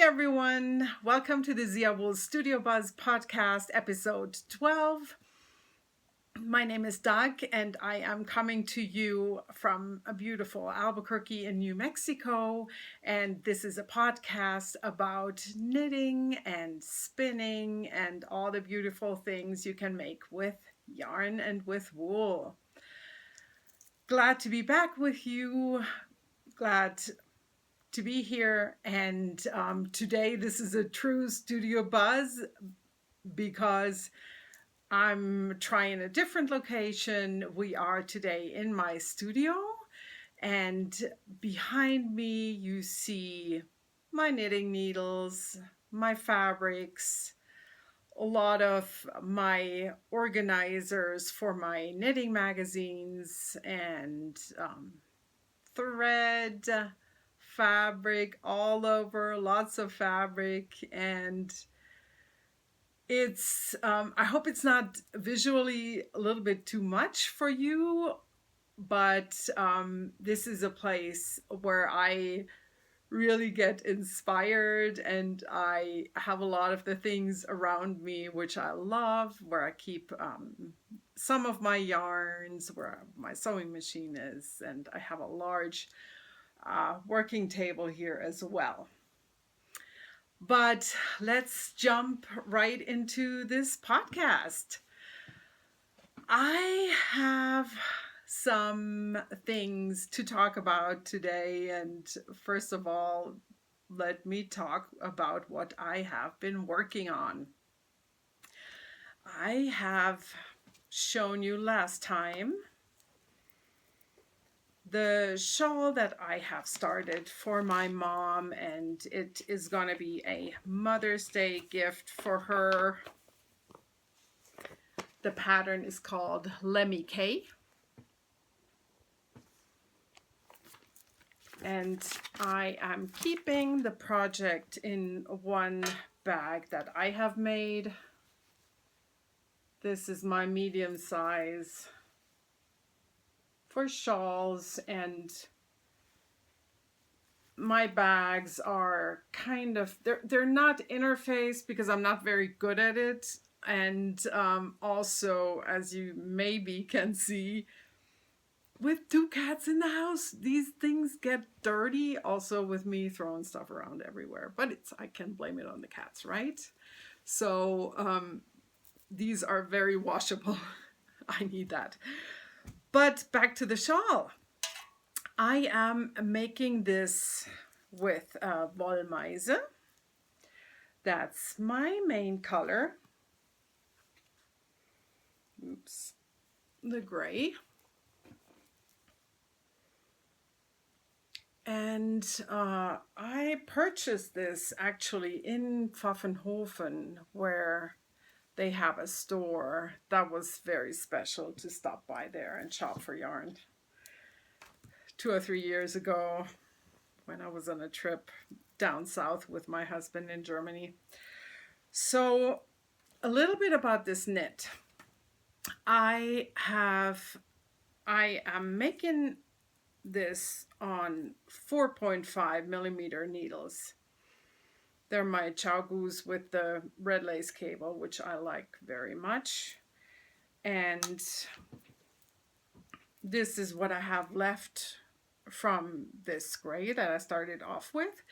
everyone, welcome to the ZiaWoolz StudioBuzz podcast, episode 12. My name is Doug, and I am coming to you from a beautiful Albuquerque in New Mexico. And this is a podcast about knitting and spinning and all the beautiful things you can make with yarn and with wool. Glad to be back with you. Glad to be here, and today this is a true studio buzz because I'm trying a different location. We are today in my studio, and behind me you see my knitting needles, my fabrics, a lot of my organizers for my knitting magazines, and thread, fabric all over, lots of fabric. And it's I hope it's not visually a little bit too much for you, but this is a place where I really get inspired, and I have a lot of the things around me which I love, where I keep some of my yarns, where my sewing machine is, and I have a large working table here as well. But let's jump right into this podcast. I have some things to talk about today, and first of all, let me talk about what I have been working on. I have shown you last time the shawl that I have started for my mom, and it is going to be a Mother's Day gift for her. The pattern is called Lemmy K. And I am keeping the project in one bag that I have made. This is my medium size for shawls, and my bags are kind of, they're not interfaced because I'm not very good at it. And also, as you maybe can see, with two cats in the house, these things get dirty, also with me throwing stuff around everywhere. But I can blame it on the cats, right? So these are very washable. I need that. But back to the shawl. I am making this with Wollmeise. That's my main color. Oops, the gray. And I purchased this actually in Pfaffenhofen, where they have a store. That was very special to stop by there and shop for yarn. 2 or 3 years ago, when I was on a trip down south with my husband in Germany. So a little bit about this knit. I am making this on 4.5 millimeter needles. They're my ZiaWoolz with the red lace cable, which I like very much. And this is what I have left from this gray that I started off with.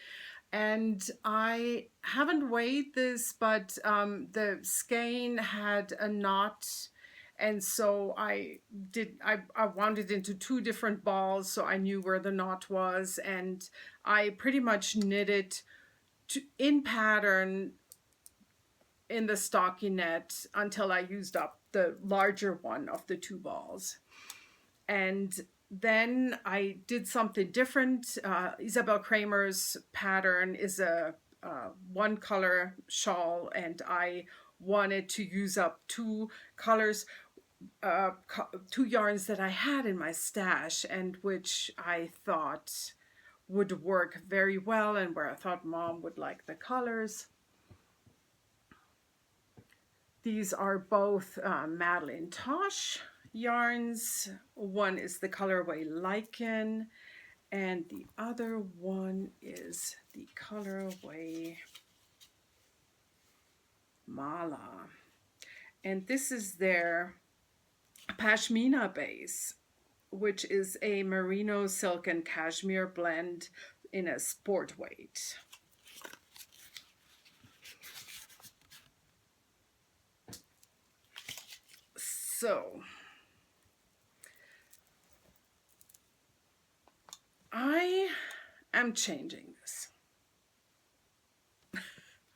And I haven't weighed this, but the skein had a knot. And so I wound it into 2 different balls, so I knew where the knot was. And I pretty much knit it in pattern in the stockinette until I used up the larger one of the 2 balls. And then I did something different. Isabel Kramer's pattern is a 1 color shawl, and I wanted to use up 2 colors, 2 yarns that I had in my stash, and which I thought would work very well, and where I thought Mom would like the colors. These are both Madeline Tosh yarns. One is the colorway Lichen, And the other one is the colorway Mala. And this is their Pashmina base, which is a merino silk and cashmere blend in a sport weight. So I am changing this.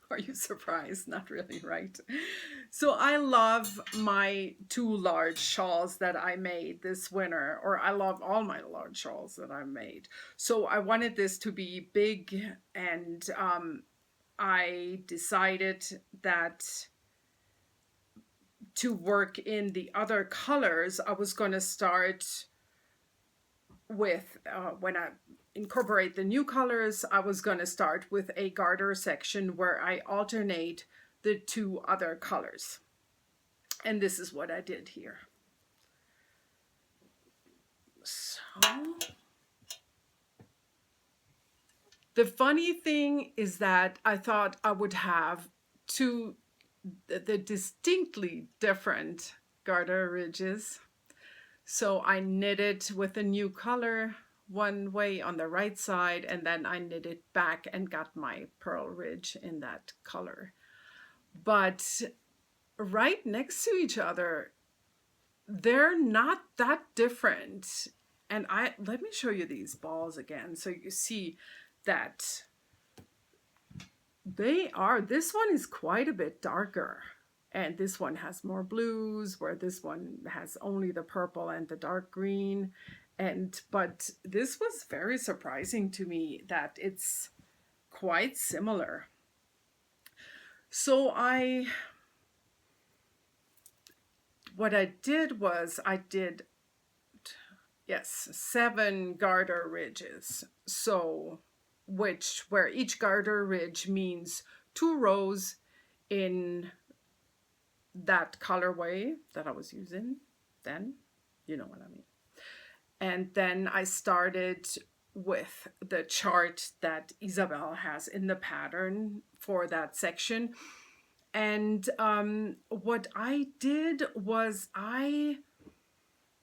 Are you surprised? Not really, right? So I love my 2 large shawls that I made this winter, or I love all my large shawls that I made. So I wanted this to be big, and I decided that to work in the other colors, I was going to start with, when I incorporate the new colors, I was going to start with a garter section where I alternate the 2 other colors. And this is what I did here. So the funny thing is that I thought I would have the distinctly different garter ridges. So I knitted with a new color one way on the right side, and then I knitted back and got my pearl ridge in that color. But right next to each other, they're not that different. And let me show you these balls again so you see that this one is quite a bit darker. And this one has more blues, where this one has only the purple and the dark green. But this was very surprising to me that it's quite similar. So what I did was I did 7 garter ridges. So where each garter ridge means 2 rows in that colorway that I was using then, you know what I mean. And then I started with the chart that Isabel has in the pattern for that section. And what I did was I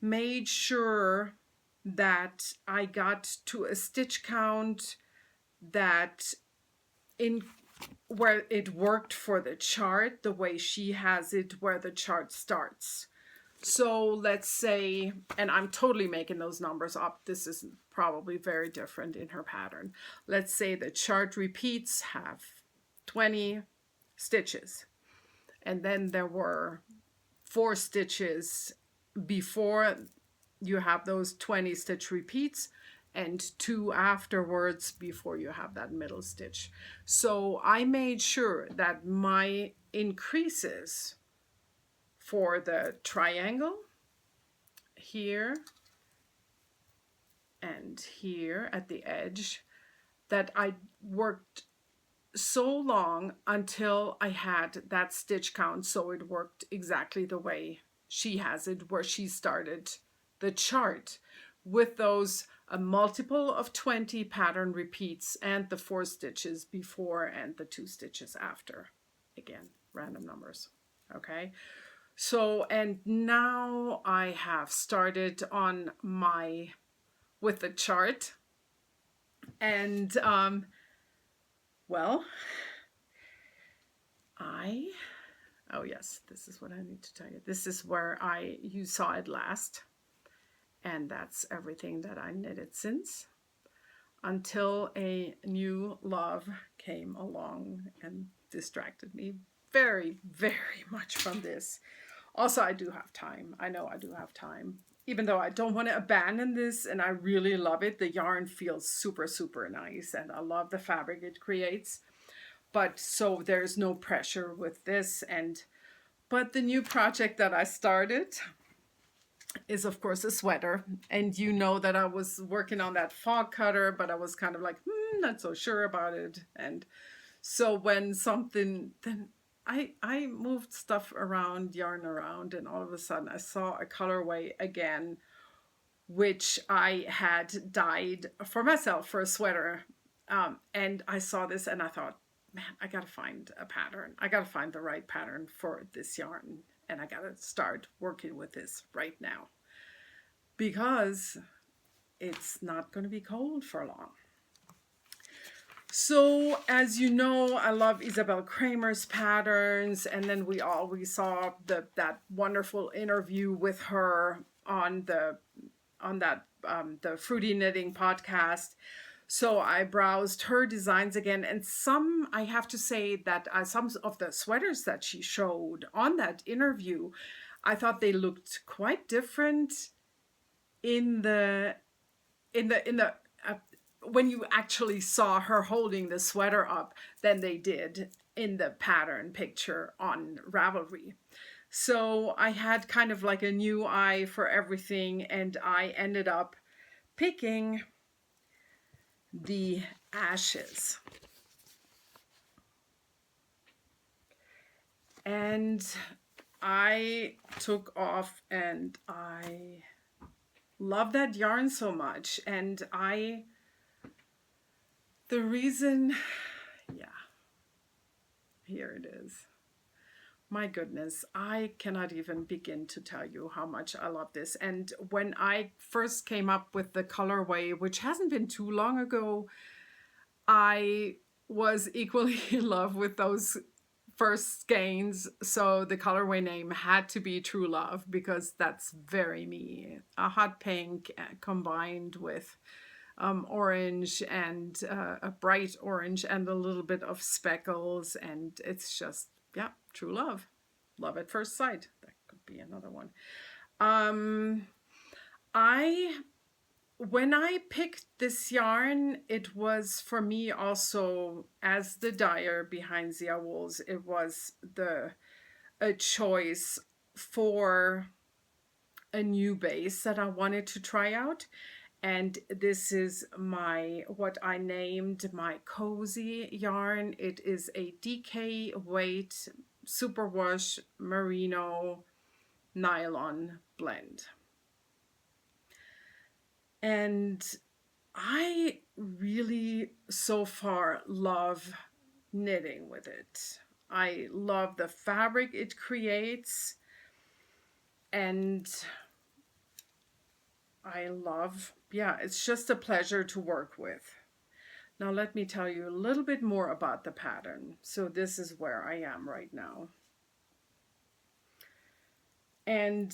made sure that I got to a stitch count that where it worked for the chart, the way she has it, where the chart starts. So let's say, and I'm totally making those numbers up, this is probably very different in her pattern. Let's say the chart repeats have 20 stitches, and then there were 4 stitches before you have those 20 stitch repeats, and 2 afterwards before you have that middle stitch. So I made sure that my increases for the triangle here and here at the edge, that I worked so long until I had that stitch count, so it worked exactly the way she has it, where she started the chart with those a multiple of 20 pattern repeats and the 4 stitches before and the 2 stitches after. Again, random numbers. Okay. So, and now I have started on with the chart, and well, oh yes, this is what I need to tell you. This is where you saw it last. And that's everything that I knitted since, until a new love came along and distracted me very, very much from this. Also, I do have time. I know I do have time. Even though I don't want to abandon this, and I really love it. The yarn feels super, super nice, and I love the fabric it creates. But so there's no pressure with this. But the new project that I started is of course a sweater, and you know that I was working on that fog cutter, but I was kind of like not so sure about it. And so when then I moved stuff around, yarn around, and all of a sudden I saw a colorway again which I had dyed for myself for a sweater. And I saw this and I thought, man, I gotta find a pattern. I gotta find the right pattern for this yarn. And I gotta start working with this right now, because it's not gonna be cold for long. So as you know, I love Isabel Kramer's patterns, and then we saw that wonderful interview with her on the Fruity Knitting podcast. So I browsed her designs again, and I have to say that some of the sweaters that she showed on that interview, I thought they looked quite different in the when you actually saw her holding the sweater up than they did in the pattern picture on Ravelry. So I had kind of like a new eye for everything, and I ended up picking the Ashes. And I took off, and I love that yarn so much. And the reason, yeah, here it is. My goodness, I cannot even begin to tell you how much I love this. And when I first came up with the colorway, which hasn't been too long ago, I was equally in love with those first skeins. So the colorway name had to be True Love, because that's very me. A hot pink combined with orange, and a bright orange and a little bit of speckles, and it's just, yeah, true love. Love at first sight. That could be another one. When I picked this yarn, it was for me also, as the dyer behind ZiaWoolz, it was a choice for a new base that I wanted to try out. And this is what I named my cozy yarn. It is a DK weight superwash merino nylon blend. And I really so far love knitting with it. I love the fabric it creates, and I love, yeah, it's just a pleasure to work with. Now let me tell you a little bit more about the pattern. So this is where I am right now. And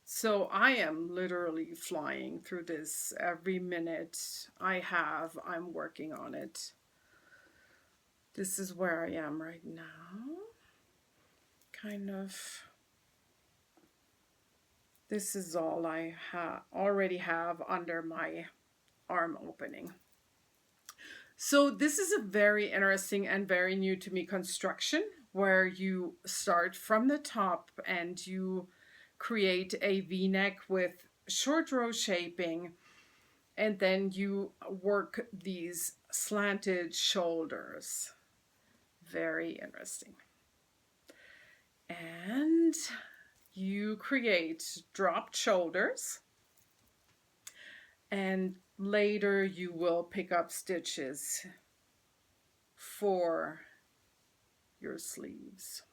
so I am literally flying through this. Every minute I'm working on it. This is where I am right now. Kind of. This is all I already have under my arm opening. So this is a very interesting and very new to me construction, where you start from the top and you create a V-neck with short row shaping, and then you work these slanted shoulders. Very interesting. And you create dropped shoulders, and later you will pick up stitches for your sleeves.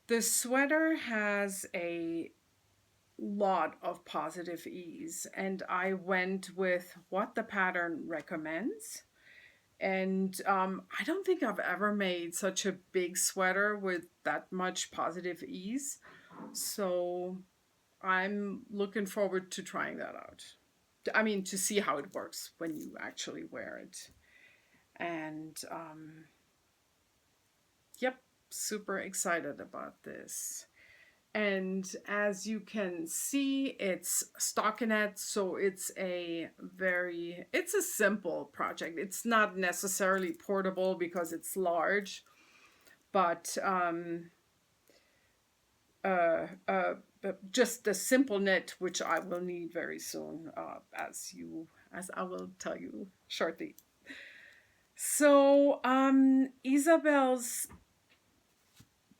The sweater has a lot of positive ease, and I went with what the pattern recommends. And I don't think I've ever made such a big sweater with that much positive ease. So I'm looking forward to trying that out. I mean, to see how it works when you actually wear it. And yep, super excited about this. And as you can see, it's stockinette, so it's a simple project. It's not necessarily portable because it's large, but just the simple knit, which I will need very soon, as I will tell you shortly. So Isabel's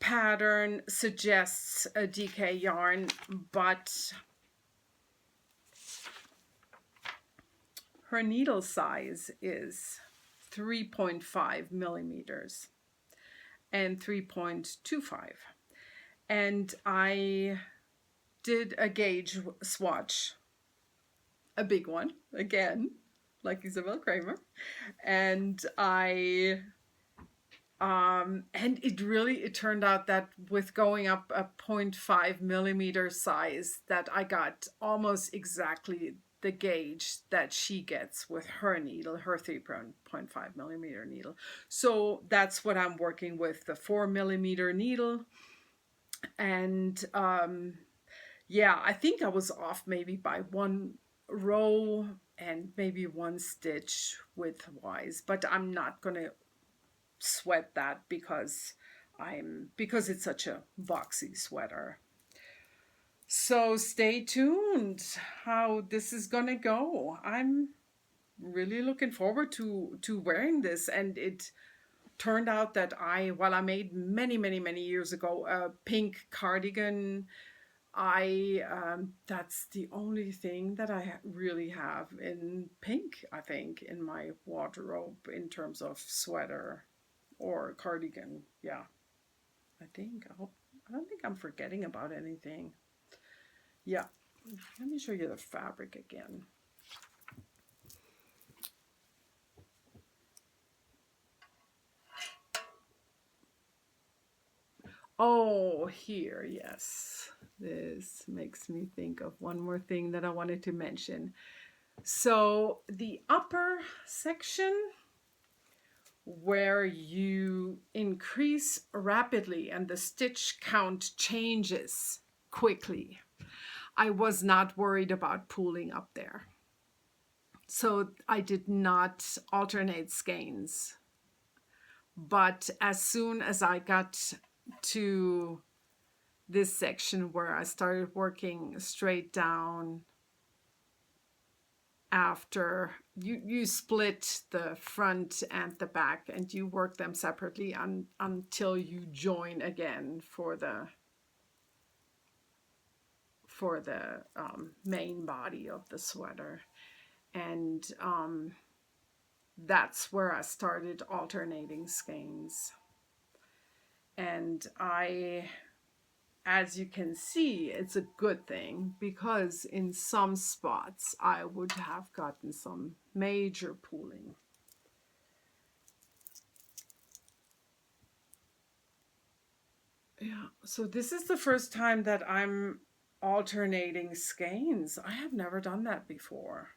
pattern suggests a DK yarn, but her needle size is 3.5 millimeters and 3.25. And I did a gauge swatch, a big one, again, like Isabel Kramer. And it turned out that with going up a 0.5 millimeter size, that I got almost exactly the gauge that she gets with her needle, her 3.5 millimeter needle. So that's what I'm working with, the 4 millimeter needle. And yeah, I think I was off maybe by 1 row and maybe 1 stitch width wise, but I'm not gonna sweat that because it's such a boxy sweater. So stay tuned how this is gonna go. I'm really looking forward to wearing this. And it turned out that I made many years ago a pink cardigan. That's the only thing that I really have in pink, I think, in my wardrobe in terms of sweater or cardigan. Yeah, I don't think I'm forgetting about anything. Yeah, let me show you the fabric again. Oh, here, yes. This makes me think of one more thing that I wanted to mention. So the upper section where you increase rapidly and the stitch count changes quickly, I was not worried about pooling up there. So I did not alternate skeins. But as soon as I got to this section where I started working straight down, after you split the front and the back and you work them separately until you join again for the main body of the sweater. And that's where I started alternating skeins. And as you can see, it's a good thing, because in some spots I would have gotten some major pooling. Yeah, so this is the first time that I'm alternating skeins. I have never done that before.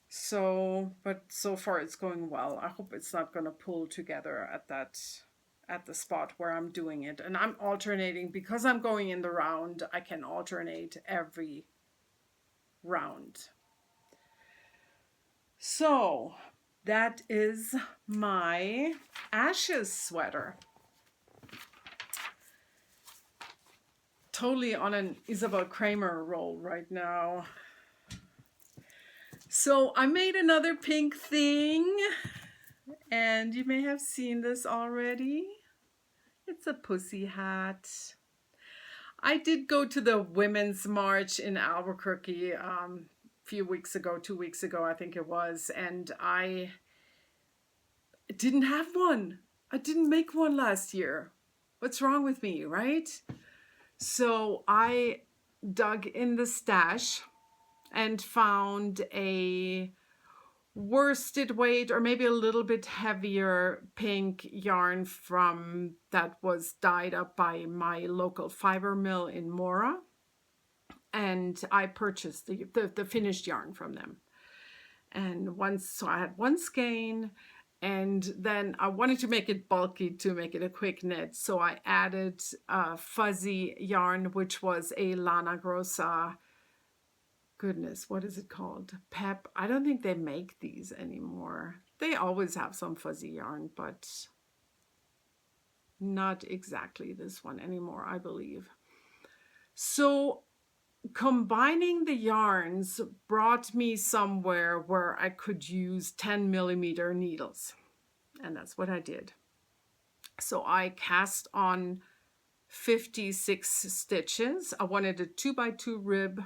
So, but so far it's going well. I hope it's not going to pull together at the spot where I'm doing it. And I'm alternating because I'm going in the round. I can alternate every round. So that is my Ashes sweater. Totally on an Isabel Kramer roll right now. So I made another pink thing, and you may have seen this already. It's a pussy hat. I did go to the Women's March in Albuquerque a few weeks ago, 2 weeks ago, I think it was, and I didn't have one. I didn't make one last year. What's wrong with me, right? So I dug in the stash and found a worsted weight, or maybe a little bit heavier, pink yarn that was dyed up by my local fiber mill in Mora, and I purchased the finished yarn from them. And so I had one skein, and then I wanted to make it bulky to make it a quick knit, so I added fuzzy yarn, which was a Lana Grossa. Goodness, what is it called? Pep. I don't think they make these anymore. They always have some fuzzy yarn, but not exactly this one anymore, I believe. So combining the yarns brought me somewhere where I could use 10 millimeter needles. And that's what I did. So I cast on 56 stitches. I wanted a 2x2 rib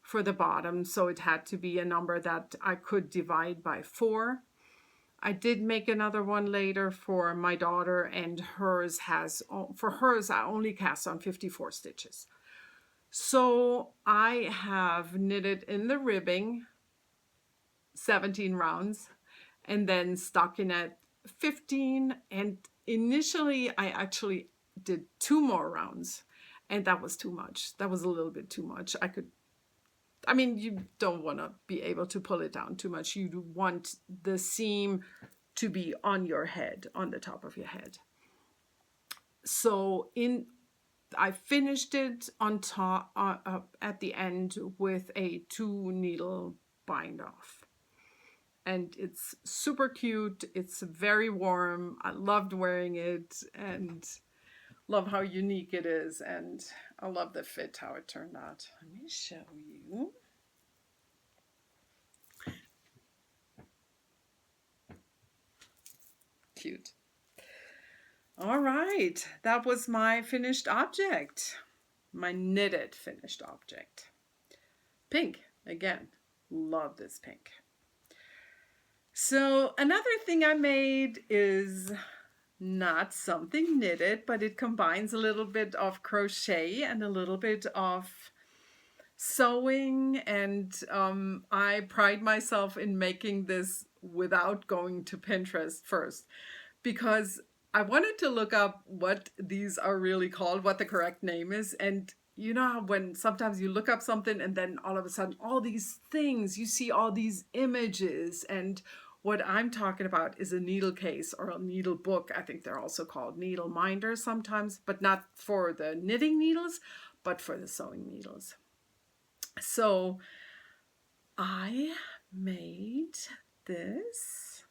for the bottom, so it had to be a number that I could divide by 4. I did make another one later for my daughter, and hers has, for hers I only cast on 54 stitches. So I have knitted in the ribbing 17 rounds and then stockinette 15, and initially I actually did 2 more rounds, and that was too much. That was a little bit too much. I mean, you don't want to be able to pull it down too much. You want the seam to be on your head, on the top of your head. So I finished it on top at the end with a 2 needle bind off. And it's super cute. It's very warm. I loved wearing it and love how unique it is. And I love the fit, how it turned out. Let me show you. Cute. All right, that was my finished object, my knitted finished object. Pink, again, love this pink. So another thing I made is not something knitted, but it combines a little bit of crochet and a little bit of sewing, and I pride myself in making this without going to Pinterest first, because I wanted to look up what these are really called, what the correct name is. And you know how when sometimes you look up something and then all of a sudden all these things, you see all these images, and what I'm talking about is a needle case or a needle book. I think they're also called needle minders sometimes, but not for the knitting needles, but for the sewing needles. So I made this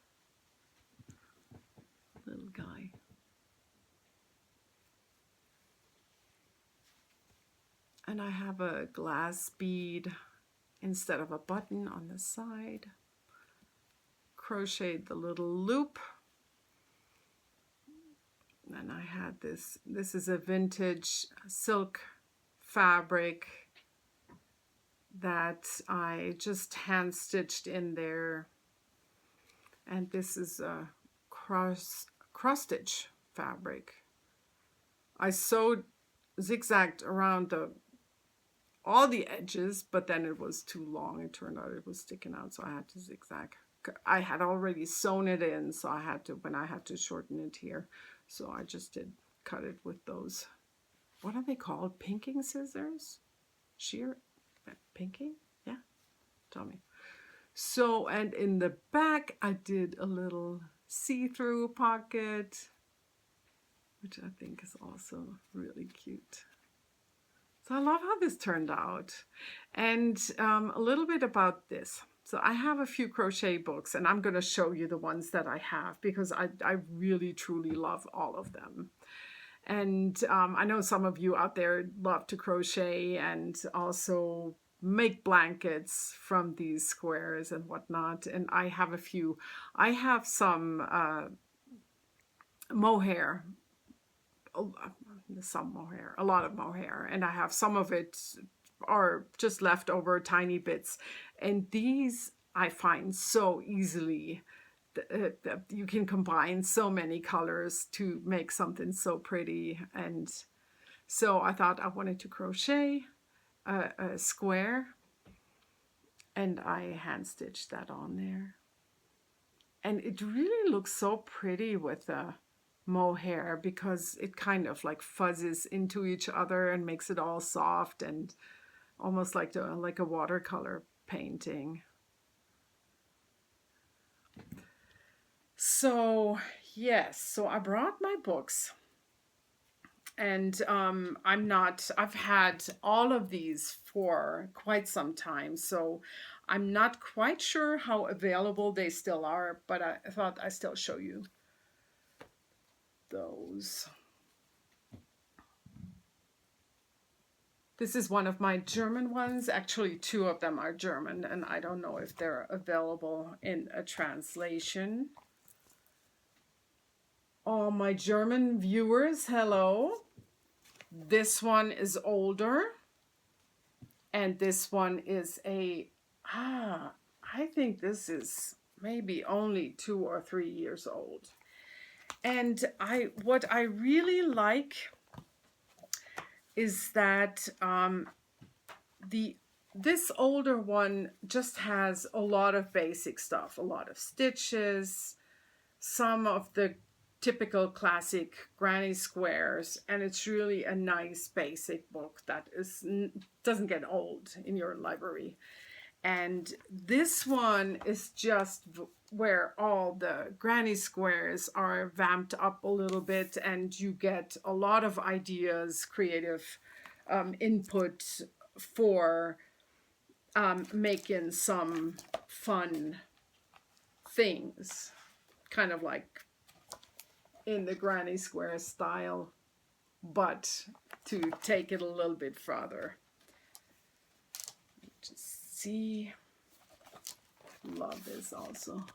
little guy. And I have a glass bead instead of a button on the side. Crocheted the little loop. And I had this is a vintage silk fabric that I just hand stitched in there. And this is a cross stitch fabric. I sewed zigzagged around all the edges, but then it was too long. It turned out it was sticking out, so I had to zigzag. I had already sewn it in, so I had to shorten it here. So I just did cut it with those, what are they called? Pinking scissors? Shear? Pinking? Yeah, tell me. So, and in the back, I did a little see-through pocket, which I think is also really cute. So I love how this turned out. And a little bit about this. So I have a few crochet books, and I'm going to show you the ones that I have because I really, truly love all of them. And I know some of you out there love to crochet and also make blankets from these squares and whatnot. And I have a few. I have some mohair. A lot of mohair, and I have some of it are just leftover tiny bits, and these I find so easily that you can combine so many colors to make something so pretty. And so I thought I wanted to crochet a square, and I hand stitched that on there, and it really looks so pretty with the mohair because it kind of like fuzzes into each other and makes it all soft and almost like a watercolor painting. So yes, so I brought my books, and I've had all of these for quite some time, so I'm not quite sure how available they still are, but I thought I'd still show you those. This is one of my German ones. Actually, 2 of them are German, and I don't know if they're available in a translation. All my German viewers, hello. This one is older. And this one is I think this is maybe only 2 or 3 years old. And what I really like is that this older one just has a lot of basic stuff, a lot of stitches, some of the typical classic granny squares, and it's really a nice basic book that doesn't get old in your library. And this one is just where all the granny squares are vamped up a little bit, and you get a lot of ideas, creative input for making some fun things, kind of like in the granny square style, but to take it a little bit further. Just see, love this also.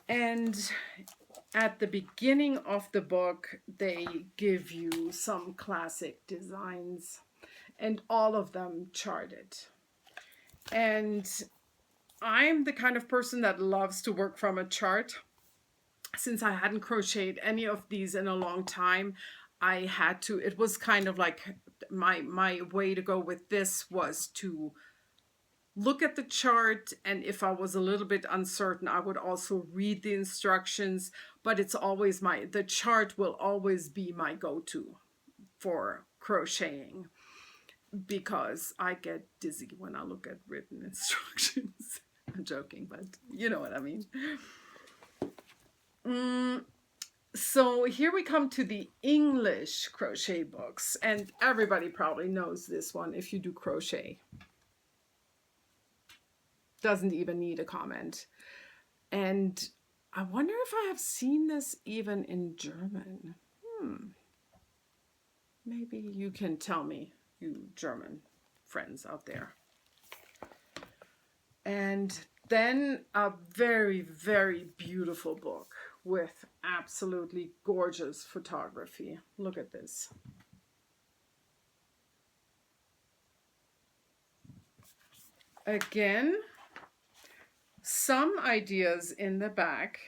And at the beginning of the book, they give you some classic designs, and all of them charted. And I'm the kind of person that loves to work from a chart. Since I hadn't crocheted any of these in a long time, I had to, it was kind of like my way to go with this was to look at the chart, and if I was a little bit uncertain, I would also read the instructions, but it's always the chart will always be my go-to for crocheting, because I get dizzy when I look at written instructions. I'm joking, but you know what I mean. So here we come to the English crochet books, and everybody probably knows this one if you do crochet. Doesn't even need a comment. And I wonder if I have seen this even in German. Maybe you can tell me, you German friends out there. And then a very, very beautiful book with absolutely gorgeous photography. Look at this. Again, some ideas in the back.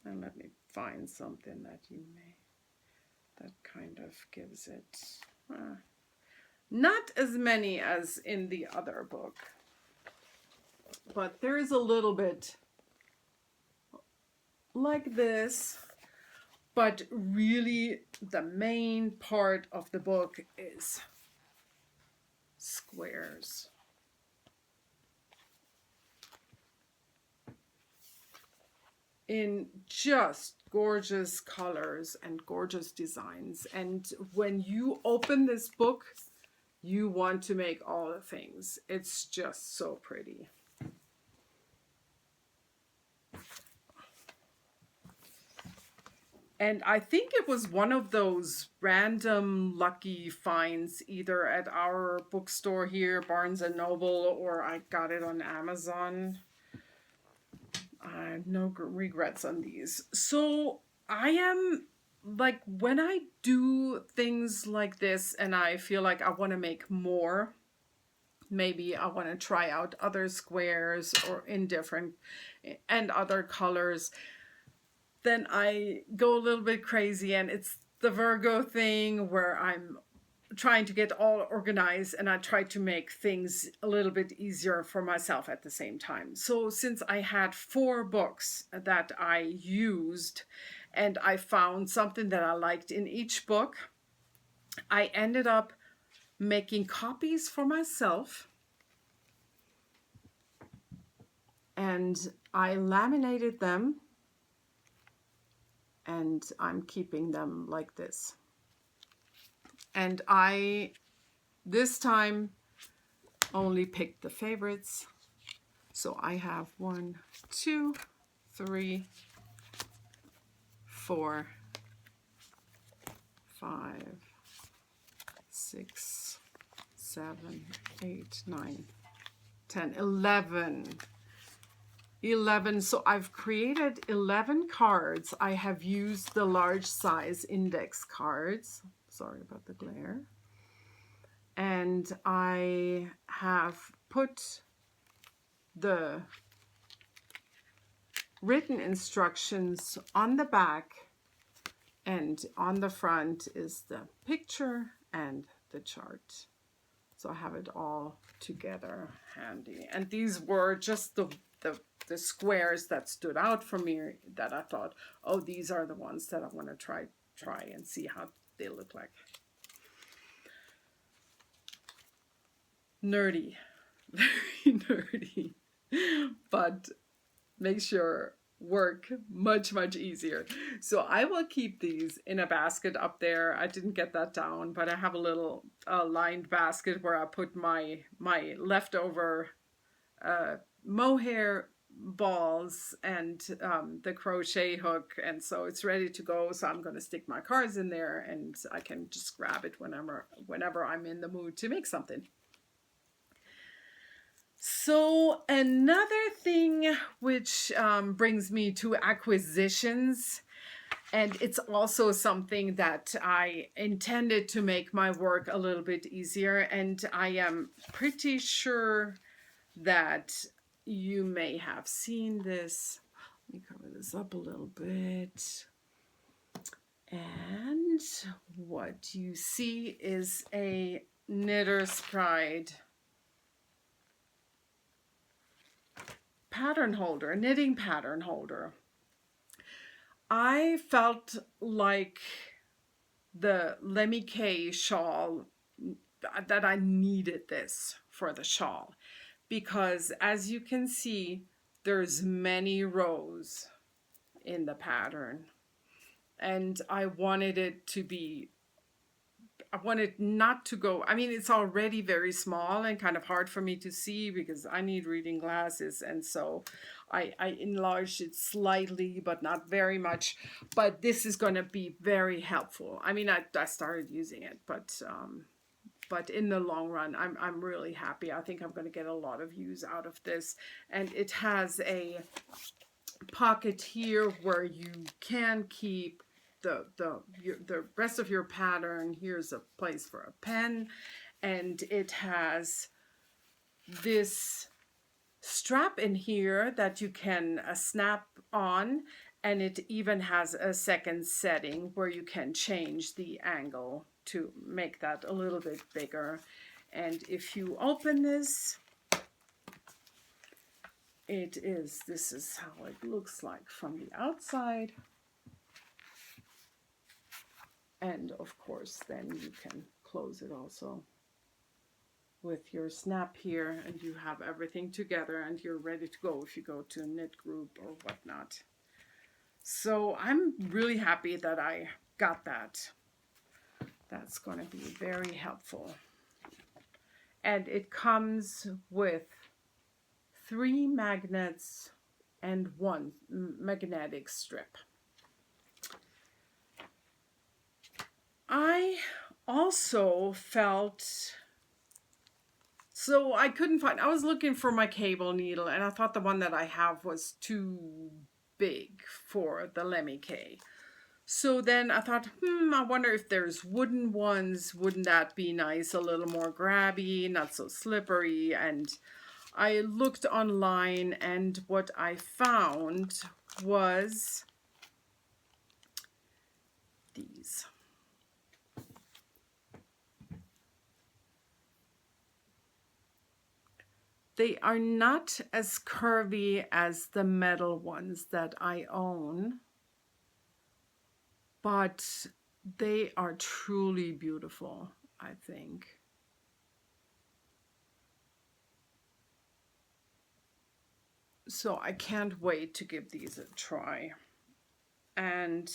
And let me find something that that kind of gives it. Not as many as in the other book, but there is a little bit like this, but really the main part of the book is squares. In just gorgeous colors and gorgeous designs. And when you open this book, you want to make all the things. It's just so pretty. And I think it was one of those random lucky finds, either at our bookstore here, Barnes & Noble, or I got it on Amazon. No regrets on these. So I am like, when I do things like this and I feel like I want to make more, maybe I want to try out other squares or in different and other colors, then I go a little bit crazy, and it's the Virgo thing where I'm trying to get all organized, and I try to make things a little bit easier for myself at the same time. So since I had 4 books that I used and I found something that I liked in each book, I ended up making copies for myself, and I laminated them, and I'm keeping them like this. And I, this time, only picked the favorites. So I have 1, 2, 3, 4, 5, 6, 7, 8, 9, 10, 11 11. So I've created 11 cards. I have used the large size index cards. Sorry about the glare. And I have put the written instructions on the back, and on the front is the picture and the chart. So I have it all together handy. And these were just the squares that stood out for me, that I thought, oh, these are the ones that I want to try and see how they look like. Nerdy, very nerdy, but makes your work much easier. So I will keep these in a basket up there. I didn't get that down, but I have a little lined basket where I put my leftover mohair balls and the crochet hook, and so it's ready to go. So I'm going to stick my cards in there, and I can just grab it whenever I'm in the mood to make something. So another thing which brings me to acquisitions, and it's also something that I intended to make my work a little bit easier, and I am pretty sure that you may have seen this. Let me cover this up a little bit. And what you see is a Knitter's Pride pattern holder, a knitting pattern holder. I felt like the Lemmy Kay shawl, that I needed this for the shawl, because as you can see, there's many rows in the pattern, and I wanted it to be, I wanted not to go, I mean, it's already very small and kind of hard for me to see because I need reading glasses, and so I enlarged it slightly, but not very much. But this is going to be very helpful. I mean, I started using it, but in the long run, I'm really happy. I think I'm going to get a lot of use out of this. And it has a pocket here where you can keep the rest of your pattern. Here's a place for a pen, and it has this strap in here that you can snap on, and it even has a second setting where you can change the angle to make that a little bit bigger. And if you open this, this is how it looks like from the outside. And of course, then you can close it also with your snap here, and you have everything together, and you're ready to go if you go to a knit group or whatnot. So I'm really happy that I got that. That's going to be very helpful. And it comes with 3 magnets and 1 magnetic strip. I also felt, so I couldn't find, I was looking for my cable needle, and I thought the one that I have was too big for the Lemmy Kay. So then I thought, I wonder if there's wooden ones. Wouldn't that be nice? A little more grabby, not so slippery. And I looked online, and what I found was these. They are not as curvy as the metal ones that I own, but they are truly beautiful, I think. So I can't wait to give these a try. And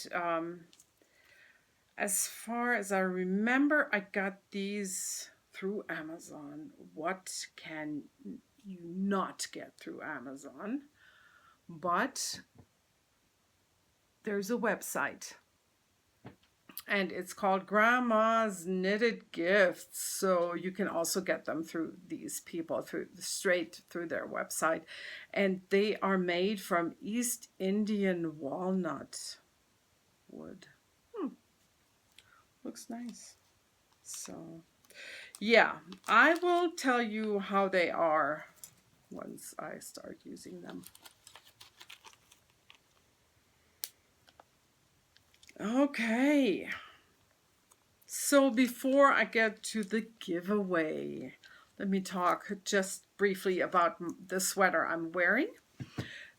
as far as I remember, I got these through Amazon. What can you not get through Amazon? But there's a website and it's called Grandma's Knitted Gifts. So you can also get them through these people, straight through their website. And they are made from East Indian walnut wood. Looks nice. So yeah, I will tell you how they are once I start using them. Okay. So before I get to the giveaway, let me talk just briefly about the sweater I'm wearing.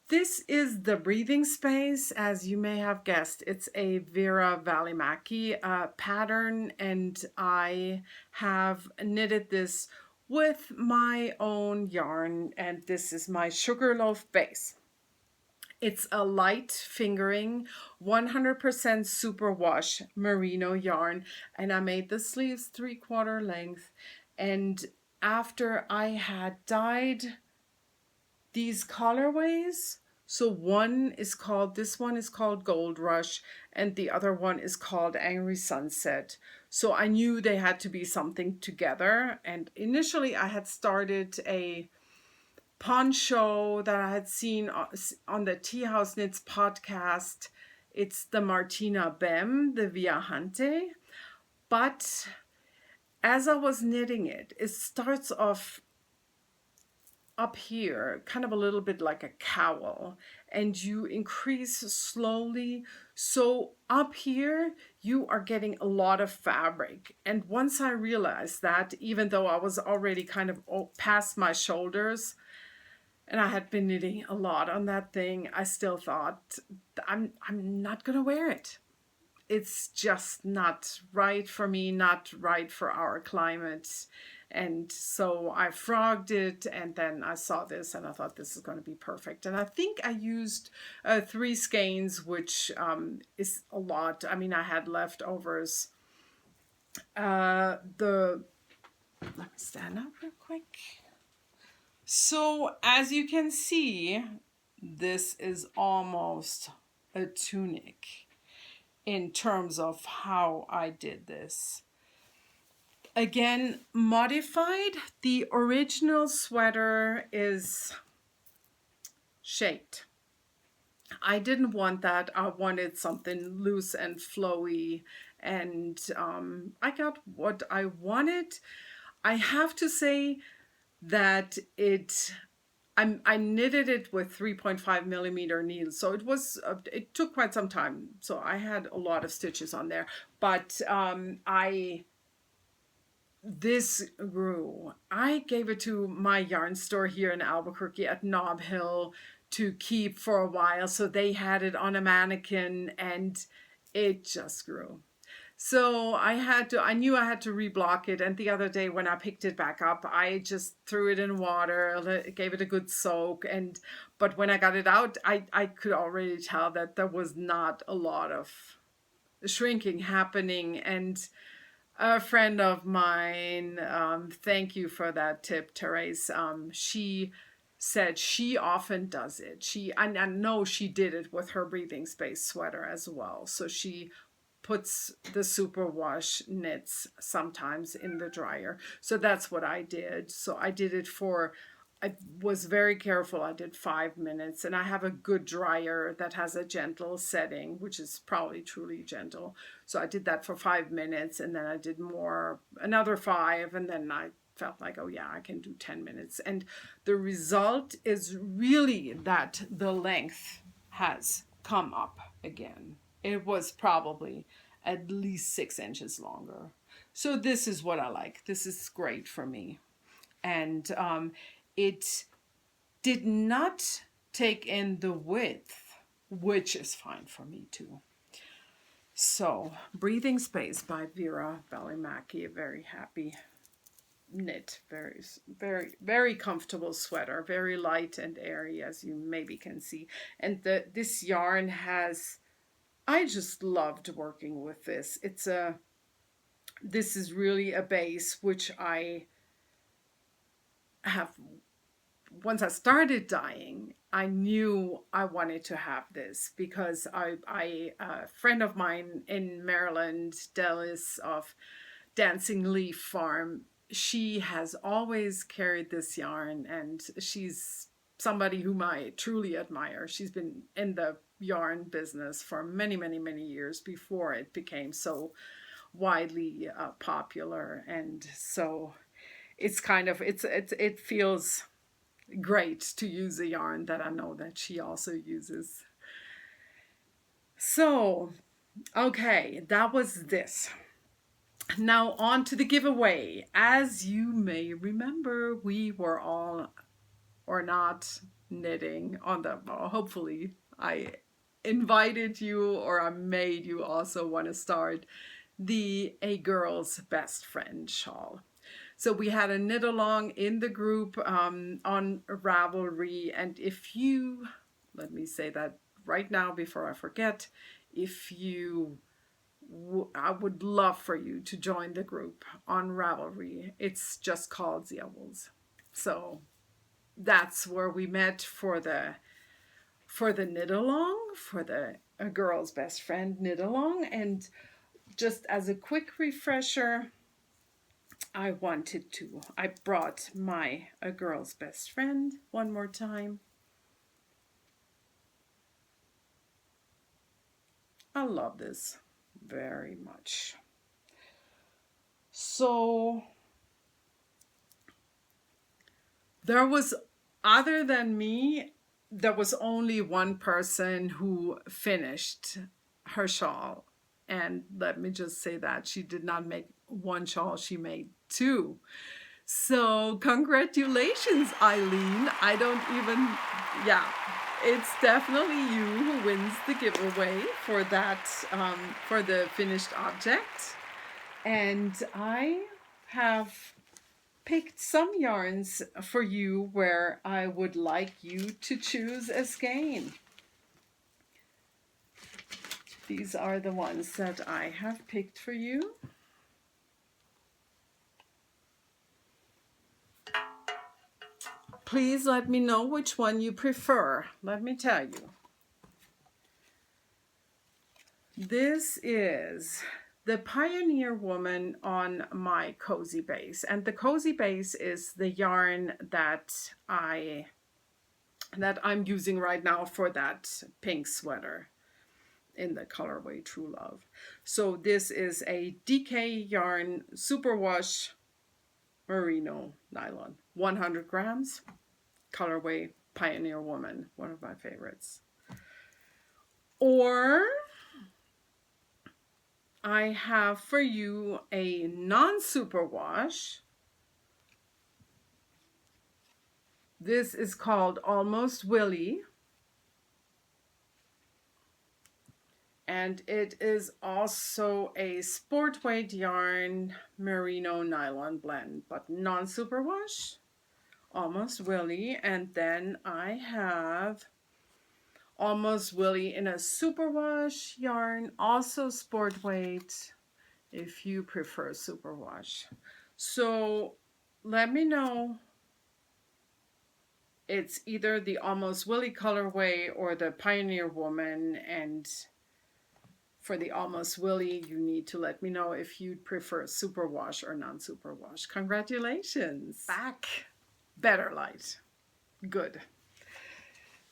This is the breathing space, as you may have guessed. It's a Vera Välimäki pattern, and I have knitted this with my own yarn, and this is my Sugarloaf base. It's a light fingering, 100% superwash merino yarn, and I made the sleeves 3/4 length. And after I had dyed these colorways, so this one is called Gold Rush, and the other one is called Angry Sunset. So I knew they had to be something together, and initially I had started a poncho that I had seen on the Tea House Knits podcast. It's the Martina Bem, the Viajante. But as I was knitting it, it starts off up here, kind of a little bit like a cowl, and you increase slowly. So up here, you are getting a lot of fabric. And once I realized that, even though I was already kind of past my shoulders, and I had been knitting a lot on that thing, I still thought, I'm not gonna wear it. It's just not right for me, not right for our climate. And so I frogged it, and then I saw this and I thought this is going to be perfect. And I think I used 3 skeins, which is a lot. I mean, I had leftovers. Let me stand up real quick. So as you can see, this is almost a tunic in terms of how I did this. Again, modified. The original sweater is shaped. I didn't want that. I wanted something loose and flowy, and I got what I wanted. I have to say that I knitted it with 3.5 millimeter needles, so it took quite some time. So I had a lot of stitches on there, but this grew. I gave it to my yarn store here in Albuquerque at Nob Hill to keep for a while, so they had it on a mannequin, and it just grew. So I knew I had to reblock it. And the other day when I picked it back up, I just threw it in water, gave it a good soak. But when I got it out, I could already tell that there was not a lot of shrinking happening. And a friend of mine, thank you for that tip, Therese, she said she often does it. I know she did it with her breathing space sweater as well. So she puts the superwash knits sometimes in the dryer. So that's what I did. So I did it I was very careful. I did 5 minutes, and I have a good dryer that has a gentle setting, which is probably truly gentle. So I did that for 5 minutes, and then I did another 5, and then I felt like, oh yeah, I can do 10 minutes. And the result is really that the length has come up again. It was probably at least 6 inches longer. So this is what I like. This is great for me. And it did not take in the width, which is fine for me too. So Breathing Space by Vera Välimäki, a very happy knit, very, very, very comfortable sweater, very light and airy, as you maybe can see. And this yarn I just loved working with this. This is really a base which I have once I started dyeing, I knew I wanted to have this because a friend of mine in Maryland, Dallas of Dancing Leaf Farm, she has always carried this yarn, and she's somebody whom I truly admire. She's been in the yarn business for many, many, many years before it became so widely popular. And so it's kind of, it feels great to use a yarn that I know that she also uses. So, okay, that was this. Now on to the giveaway. As you may remember, we were all or not knitting on the, well, hopefully I invited you or I made you also want to start the A Girl's Best Friend shawl. So we had a knit along in the group on Ravelry, and if you, let me say that right now before I forget, if you, I would love for you to join the group on Ravelry. It's just called ZiaWoolz. So that's where we met for the knit along, for the A Girl's Best Friend knit along. And just as a quick refresher, I brought my A Girl's Best Friend one more time. I love this very much. So there was, other than me, there was only one person who finished her shawl. And let me just say that she did not make one shawl, she made two. So congratulations, Eileen. I don't even, yeah, it's definitely you who wins the giveaway for that, for the finished object. And I have picked some yarns for you where I would like you to choose a skein. These are the ones that I have picked for you. Please let me know which one you prefer. Let me tell you. This is the Pioneer Woman on my Cozy Base. And the Cozy Base is the yarn that I'm using right now for that pink sweater in the colorway True Love. So this is a DK yarn superwash merino nylon, 100 grams, colorway Pioneer Woman, one of my favorites. Or I have for you a non-superwash. This is called Almost Willy. And it is also a sport weight yarn merino nylon blend, but non-superwash, Almost Willy. And then I have Almost Willy in a superwash yarn, also sport weight, if you prefer superwash. So let me know. It's either the Almost Willy colorway or the Pioneer Woman, and for the Almost Willy, you need to let me know if you'd prefer superwash or non-superwash. Congratulations. Back. Better light. Good.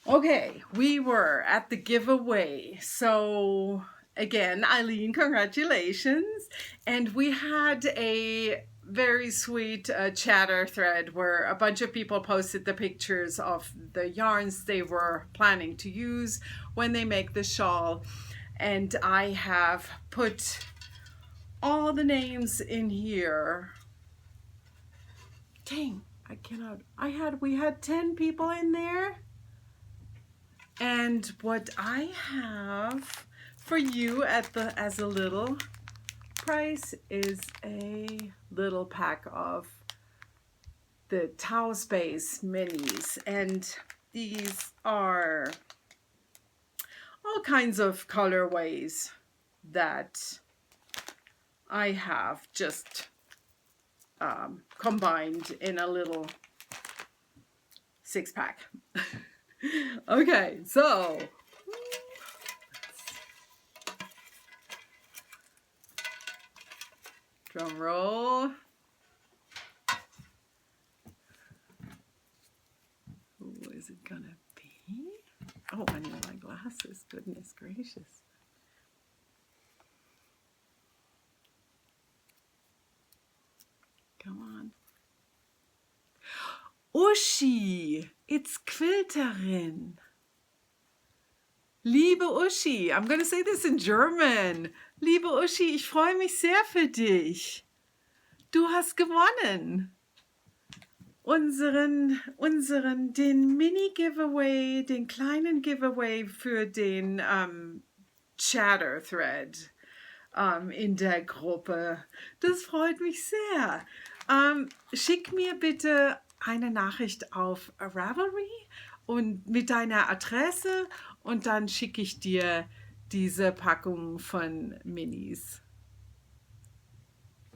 Okay, we were at the giveaway. So again, Eileen, congratulations. And we had a very sweet chatter thread where a bunch of people posted the pictures of the yarns they were planning to use when they make the shawl. And I have put all the names in here. Dang, I cannot. We had 10 people in there. And what I have for you as a little price is a little pack of the Tau Space minis. And these are all kinds of colorways that I have just combined in a little 6-pack. Okay, so drum roll. Who is it gonna be? Oh, I need my glasses. Goodness gracious. Come on. Uschi, it's Quilterin. Liebe Uschi, I'm going to say this in German. Liebe Uschi, ich freue mich sehr für dich. Du hast gewonnen. Den Mini-Giveaway, den kleinen Giveaway für den Chatter-Thread in der Gruppe. Das freut mich sehr. Schick mir bitte eine Nachricht auf Ravelry und mit deiner Adresse und dann schicke ich dir diese Packung von Minis.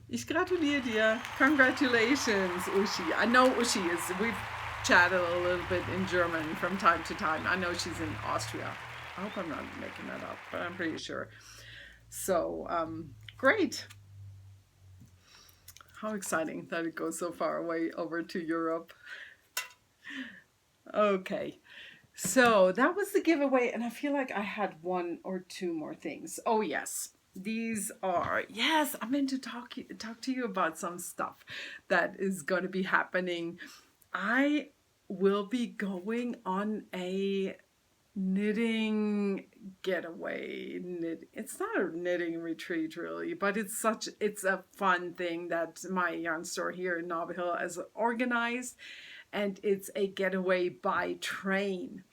Ich gratuliere dir. Congratulations, Uschi. I know Uschi we've chatted a little bit in German from time to time. I know she's in Austria. I hope I'm not making that up, but I'm pretty sure. So, great. How exciting that it goes so far away over to Europe. Okay, so that was the giveaway, and I feel like I had 1 or 2 more things. Oh yes, these are, yes, I meant to talk to you about some stuff that is going to be happening. I will be going on a knitting getaway. It's not a knitting retreat really, but it's a fun thing that my yarn store here in Nob Hill has organized, and it's a getaway by train.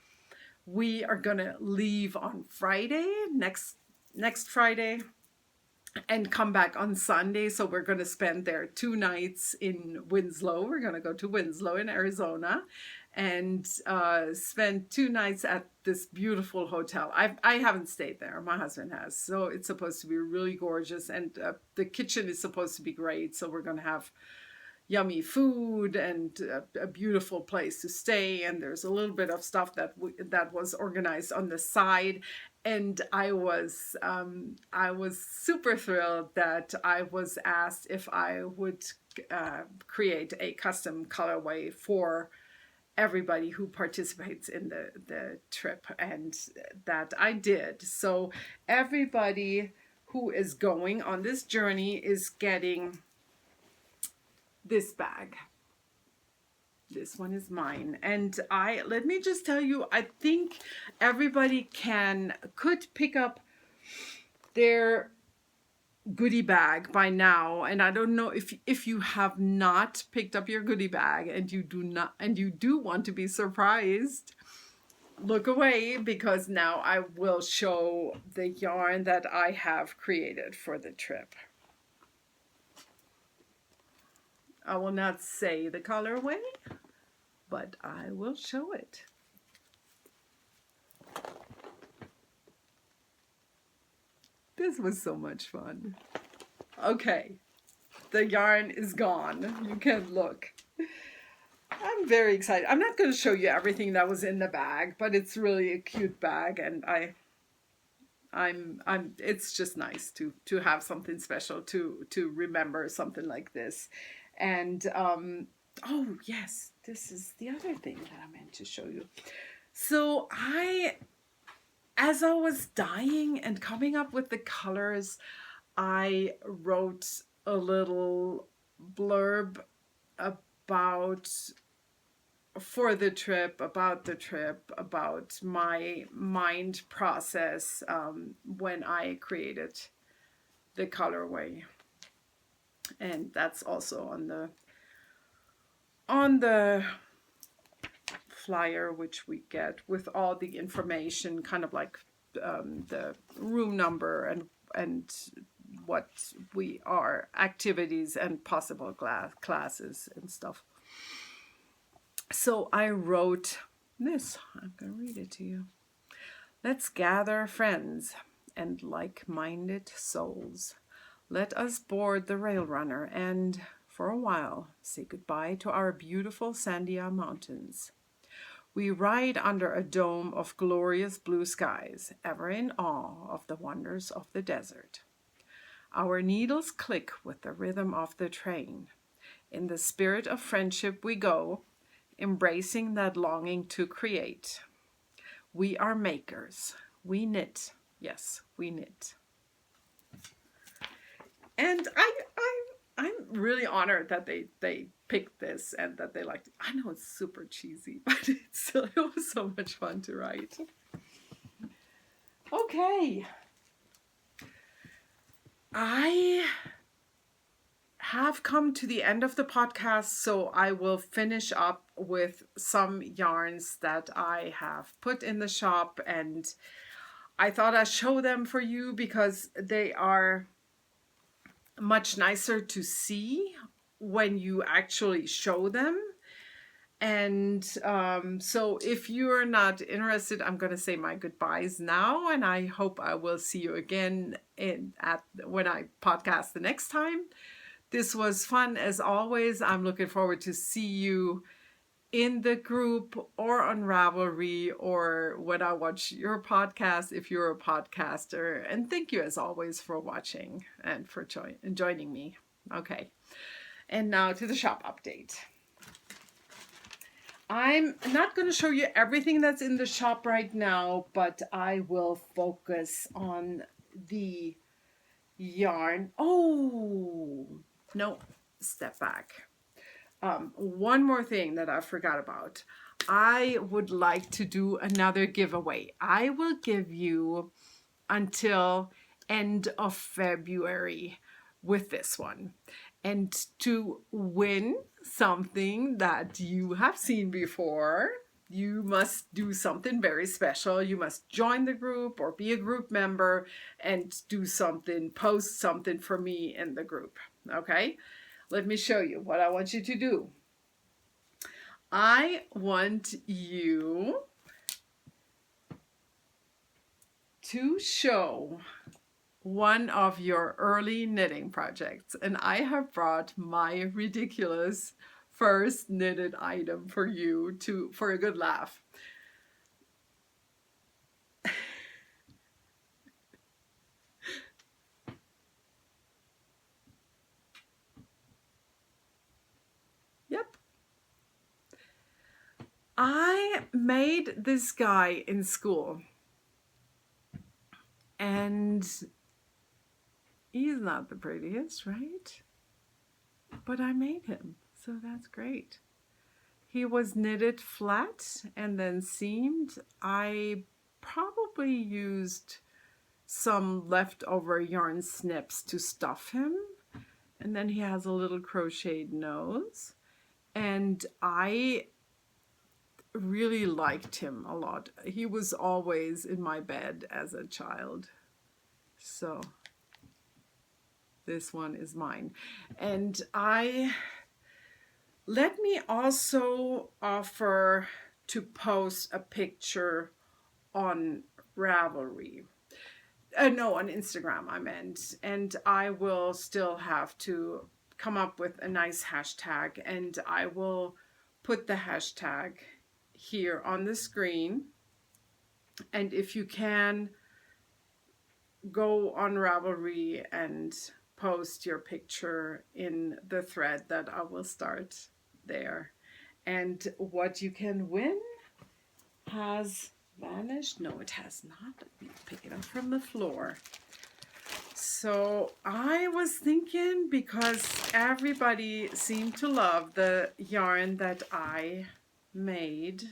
We are gonna leave on Friday, next Friday, and come back on Sunday. So we're going to spend there 2 nights in Winslow. We're going to go to Winslow in Arizona and spend 2 nights at this beautiful hotel. I haven't stayed there. My husband has. So it's supposed to be really gorgeous, and the kitchen is supposed to be great. So we're going to have yummy food and a beautiful place to stay, and there's a little bit of stuff that was organized on the side. And I was super thrilled that I was asked if I would create a custom colorway for everybody who participates in the trip, and that I did. So everybody who is going on this journey is getting this bag. This one is mine, and let me just tell you, I think everybody could pick up their goodie bag by now, and I don't know if you have not picked up your goodie bag and you do want to be surprised. Look away, because now I will show the yarn that I have created for the trip. I will not say the colorway, but I will show it. This was so much fun. Okay, the yarn is gone. You can look. I'm very excited. I'm not going to show you everything that was in the bag, but it's really a cute bag, and it's just nice to have something special to remember something like this. And oh yes, this is the other thing that I meant to show you. So as I was dyeing and coming up with the colors, I wrote a little blurb about the trip, about my mind process when I created the colorway. And that's also on the flyer, which we get with all the information, kind of like the room number and what we are, activities and possible classes and stuff. So I wrote this. I'm going to read it to you. Let's gather friends and like-minded souls. Let us board the rail runner and, for a while, say goodbye to our beautiful Sandia Mountains. We ride under a dome of glorious blue skies, ever in awe of the wonders of the desert. Our needles click with the rhythm of the train. In the spirit of friendship we go, embracing that longing to create. We are makers. We knit. Yes, we knit. And I'm really honored that they picked this and that they liked it. I know it's super cheesy, but it was so much fun to write. Okay. I have come to the end of the podcast, so I will finish up with some yarns that I have put in the shop, and I thought I'd show them for you because they are much nicer to see when you actually show them. And so if you're not interested, I'm going to say my goodbyes now, and I hope I will see you again when I podcast the next time. This was fun as always. I'm looking forward to see you in the group or on Ravelry or when I watch your podcast if you're a podcaster. And thank you as always for watching and for joining me. Okay, and now to the shop update. I'm not going to show you everything that's in the shop right now, but I will focus on the yarn. Oh, no, step back. One more thing that I forgot about. I would like to do another giveaway. I will give you until end of February with this one. And to win something that you have seen before, you must do something very special. You must join the group or be a group member and do something, post something for me in the group. Okay? Let me show you what I want you to do. I want you to show one of your early knitting projects, and I have brought my ridiculous first knitted item for you for a good laugh. Yep. I made this guy in school, and he's not the prettiest, right? But I made him, so that's great. He was knitted flat and then seamed. I probably used some leftover yarn snips to stuff him. And then he has a little crocheted nose. And I really liked him a lot. He was always in my bed as a child. So this one is mine. And let me also offer to post a picture on Ravelry. No, on Instagram I meant. And I will still have to come up with a nice hashtag, and I will put the hashtag here on the screen. And if you can, go on Ravelry and post your picture in the thread that I will start there. And what you can win has vanished. No, it has not. Let me pick it up from the floor. So I was thinking, because everybody seemed to love the yarn that I made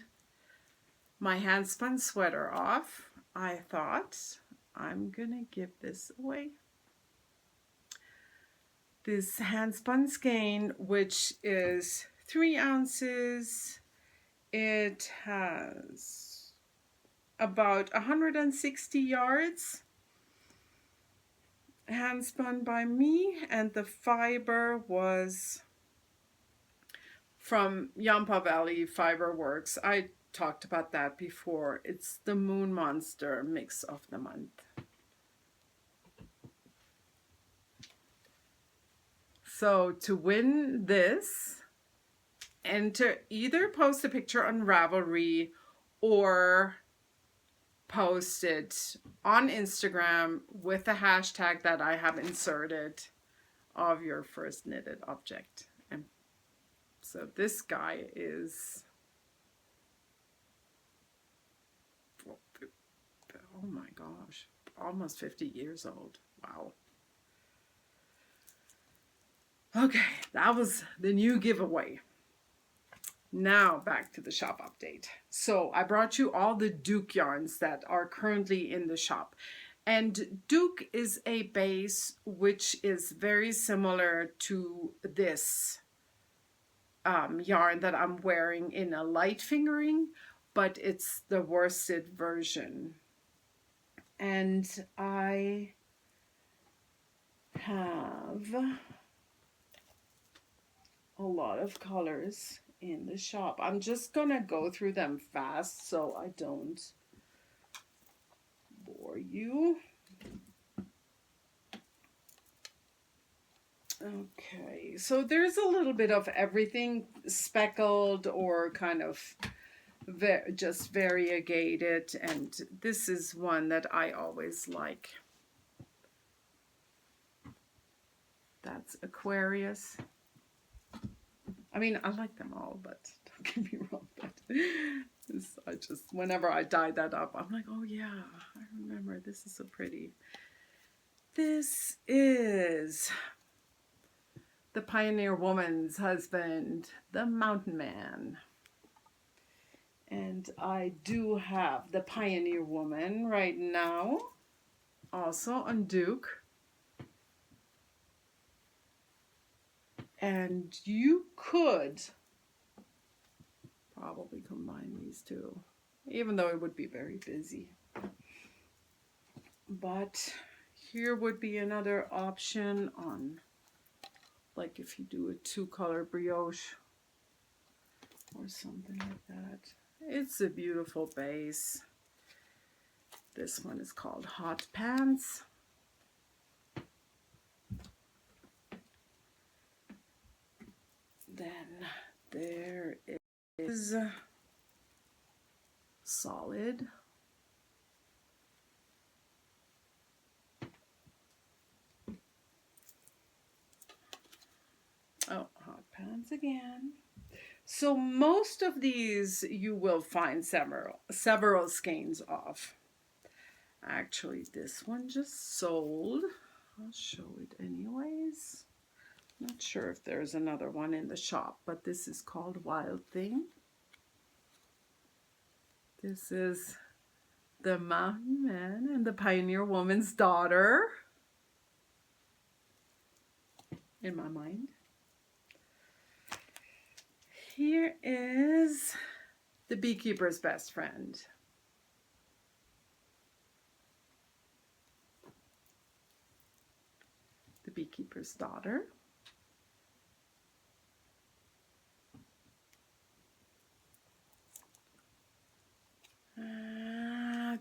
my handspun sweater off, I thought I'm gonna give this away. This handspun skein, which is 3 ounces. It has about 160 yards handspun by me, and the fiber was from Yampa Valley Fiber Works. I talked about that before. It's the Moon Monster Mix of the Month. So to win this, and to either post a picture on Ravelry or post it on Instagram with the hashtag that I have inserted of your first knitted object. And so this guy is, oh my gosh, almost 50 years old. Wow. Okay, that was the new giveaway. Now back to the shop update. So I brought you all the Duke yarns that are currently in the shop. And Duke is a base which is very similar to this yarn that I'm wearing in a light fingering, but it's the worsted version. And I have a lot of colors in the shop. I'm just gonna go through them fast so I don't bore you. Okay, so there's a little bit of everything, speckled or kind of just variegated, and this is one that I always like. That's Aquarius. I mean, I like them all, but don't get me wrong. But I just, whenever I dye that up, I'm like, oh yeah, I remember. This is so pretty. This is the Pioneer Woman's husband, the Mountain Man. And I do have the Pioneer Woman right now, also on Duke. And you could probably combine these two, even though it would be very busy. But here would be another option on, like if you do a 2-color brioche or something like that. It's a beautiful base. This one is called Hot Pants. Then there is Solid. Oh, Hot Pants again. So most of these you will find several skeins of. Actually, this one just sold. I'll show it anyways. Not sure if there's another one in the shop, but this is called Wild Thing. This is the Mountain Man and the Pioneer Woman's daughter, in my mind. Here is the Beekeeper's Best Friend. The Beekeeper's Daughter.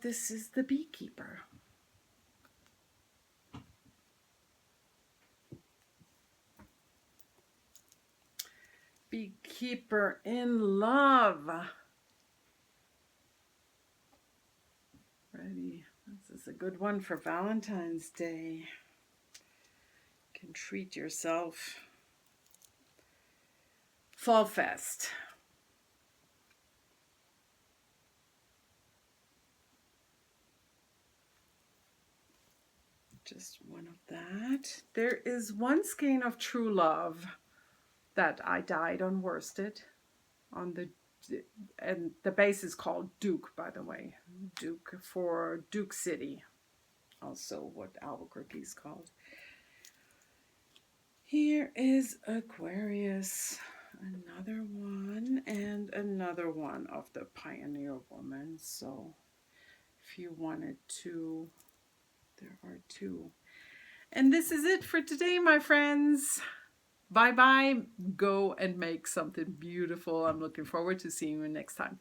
This is the Beekeeper. Beekeeper in Love. Ready. This is a good one for Valentine's Day. You can treat yourself. Fall Fest. Just one of that. There is one skein of True Love that I dyed on worsted on and the base is called Duke, by the way. Duke for Duke City, also what Albuquerque is called. Here is Aquarius, another one, and another one of the Pioneer Woman. So if you wanted to, there are two. And this is it for today, my friends. Bye-bye. Go and make something beautiful. I'm looking forward to seeing you next time.